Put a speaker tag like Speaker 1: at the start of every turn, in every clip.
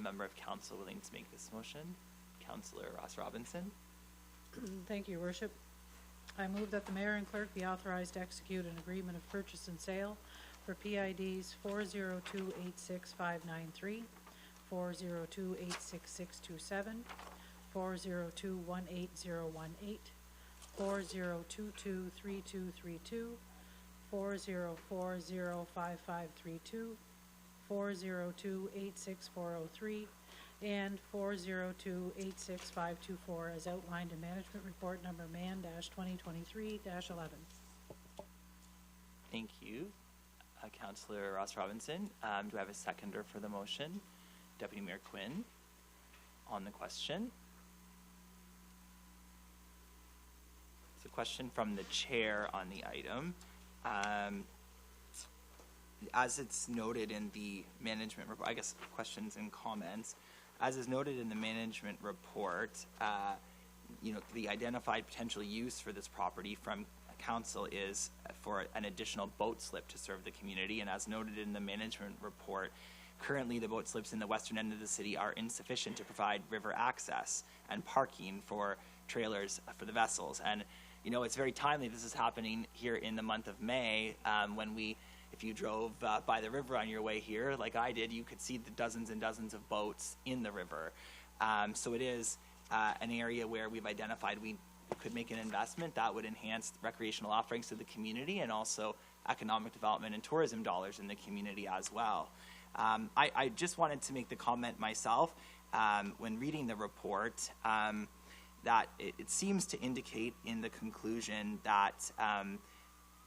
Speaker 1: member of council willing to make this motion? Councillor Ross Robinson.
Speaker 2: Thank you, Your Worship. I move that the mayor and clerk be authorized to execute an agreement of purchase and sale for PIDs 402-86593, 402-86627, 402-18018, 402-323232, 404-05532, 402-86403, and 402-86524 as outlined in management report number man-2023-11.
Speaker 1: Thank you, Councillor Ross Robinson. Do I have a seconder for the motion? Deputy Mayor Quinn on the question. It's a question from the chair on the item. As it's noted in the management report, I guess questions and comments. As is noted in the management report, the identified potential use for this property from council is for an additional boat slip to serve the community. And as noted in the management report, currently the boat slips in the western end of the city are insufficient to provide river access and parking for trailers for the vessels. And it's very timely this is happening here in the month of May, if you drove by the river on your way here, like I did, you could see the dozens and dozens of boats in the river. So it is an area where we've identified we could make an investment that would enhance recreational offerings to the community and also economic development and tourism dollars in the community as well. I just wanted to make the comment myself when reading the report that it seems to indicate in the conclusion that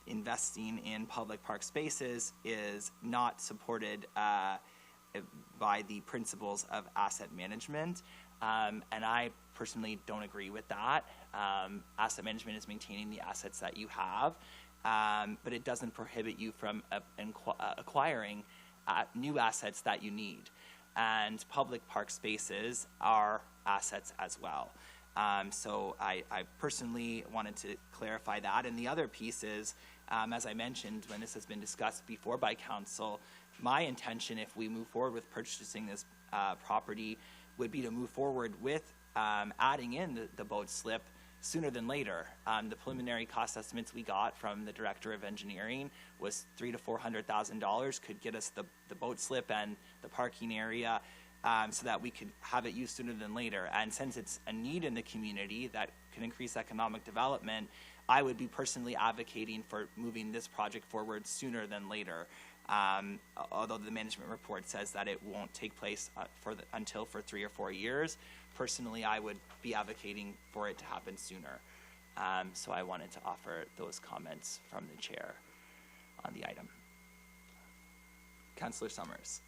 Speaker 1: investing in public park spaces is not supported by the principles of asset management. And I personally don't agree with that. Asset management is maintaining the assets that you have, but it doesn't prohibit you from acquiring new assets that you need. And public park spaces are assets as well. So I personally wanted to clarify that. And the other piece is, as I mentioned when this has been discussed before by council, my intention if we move forward with purchasing this property would be to move forward with adding in the boat slip sooner than later. The preliminary cost estimates we got from the Director of Engineering was $300,000 to $400,000 could get us the boat slip and the parking area so that we could have it used sooner than later. And since it's a need in the community that can increase economic development, I would be personally advocating for moving this project forward sooner than later. Although the management report says that it won't take place until 3 or 4 years, personally I would be advocating for it to happen sooner. So I wanted to offer those comments from the chair on the item. Councillor Summers.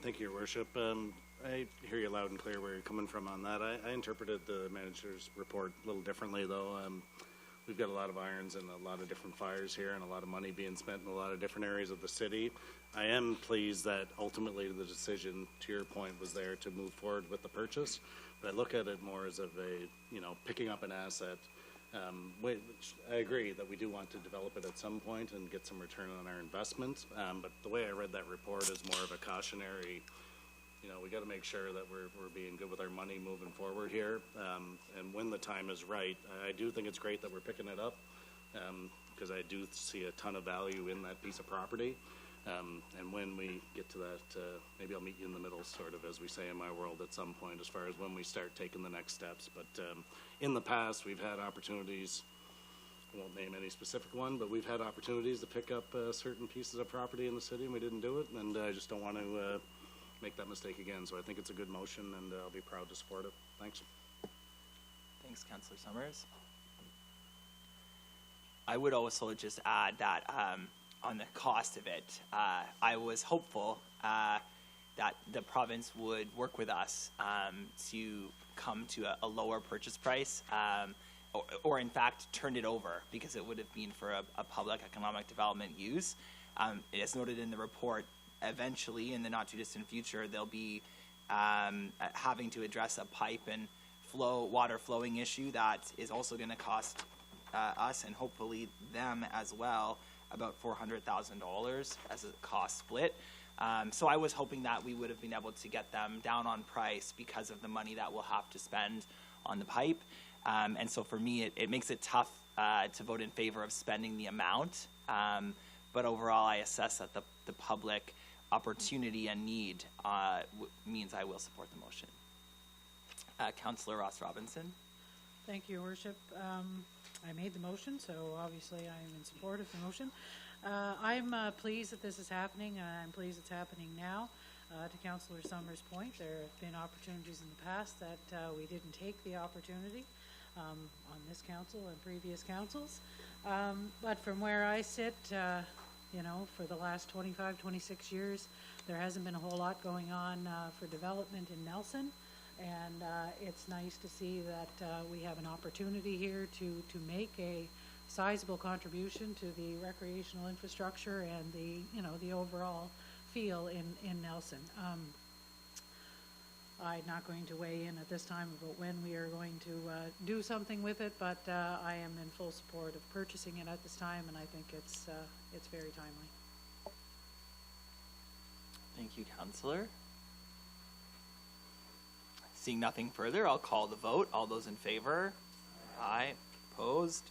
Speaker 3: Thank you, Your Worship. I hear you loud and clear where you're coming from on that. I interpreted the manager's report a little differently, though. We've got a lot of irons and a lot of different fires here and a lot of money being spent in a lot of different areas of the city. I am pleased that ultimately the decision, to your point, was there to move forward with the purchase. But I look at it more as of a, picking up an asset. Which I agree that we do want to develop it at some point and get some return on our investment. But the way I read that report is more of a cautionary, we got to make sure that we're being good with our money moving forward here. And when the time is right, I do think it's great that we're picking it up because I do see a ton of value in that piece of property. And when we get to that, maybe I'll meet you in the middle, sort of, as we say in my world at some point, as far as when we start taking the next steps. But in the past, we've had opportunities, I won't name any specific one, but we've had opportunities to pick up certain pieces of property in the city, and we didn't do it, and I just don't want to make that mistake again. So I think it's a good motion, and I'll be proud to support it. Thanks.
Speaker 1: Thanks, Councillor Summers. I would also just add that on the cost of it, I was hopeful that the province would work with us to come to a lower purchase price, or in fact turn it over, because it would have been for a public economic development use. As noted in the report, eventually in the not too distant future they'll be having to address a pipe and water flowing issue that is also going to cost us and hopefully them as well about $400,000 as a cost split. So I was hoping that we would have been able to get them down on price because of the money that we'll have to spend on the pipe. And so for me, it makes it tough to vote in favor of spending the amount. But overall, I assess that the public opportunity and need means I will support the motion. Councillor Ross Robinson.
Speaker 2: Thank you, Your Worship. I made the motion, so obviously I am in support of the motion. I'm pleased that this is happening, and I'm pleased it's happening now. To Councillor Summers' point, there have been opportunities in the past that we didn't take the opportunity on this council and previous councils. But from where I sit, you know, for the last 25, 26 years, there hasn't been a whole lot going on for development in Nelson. And it's nice to see that we have an opportunity here to make a sizable contribution to the recreational infrastructure and the, you know, the overall feel in Nelson. I'm not going to weigh in at this time about when we are going to do something with it, but I am in full support of purchasing it at this time, and I think it's very timely.
Speaker 1: Thank you, Councillor. Seeing nothing further, I'll call the vote. All those in favor? Aye. Opposed?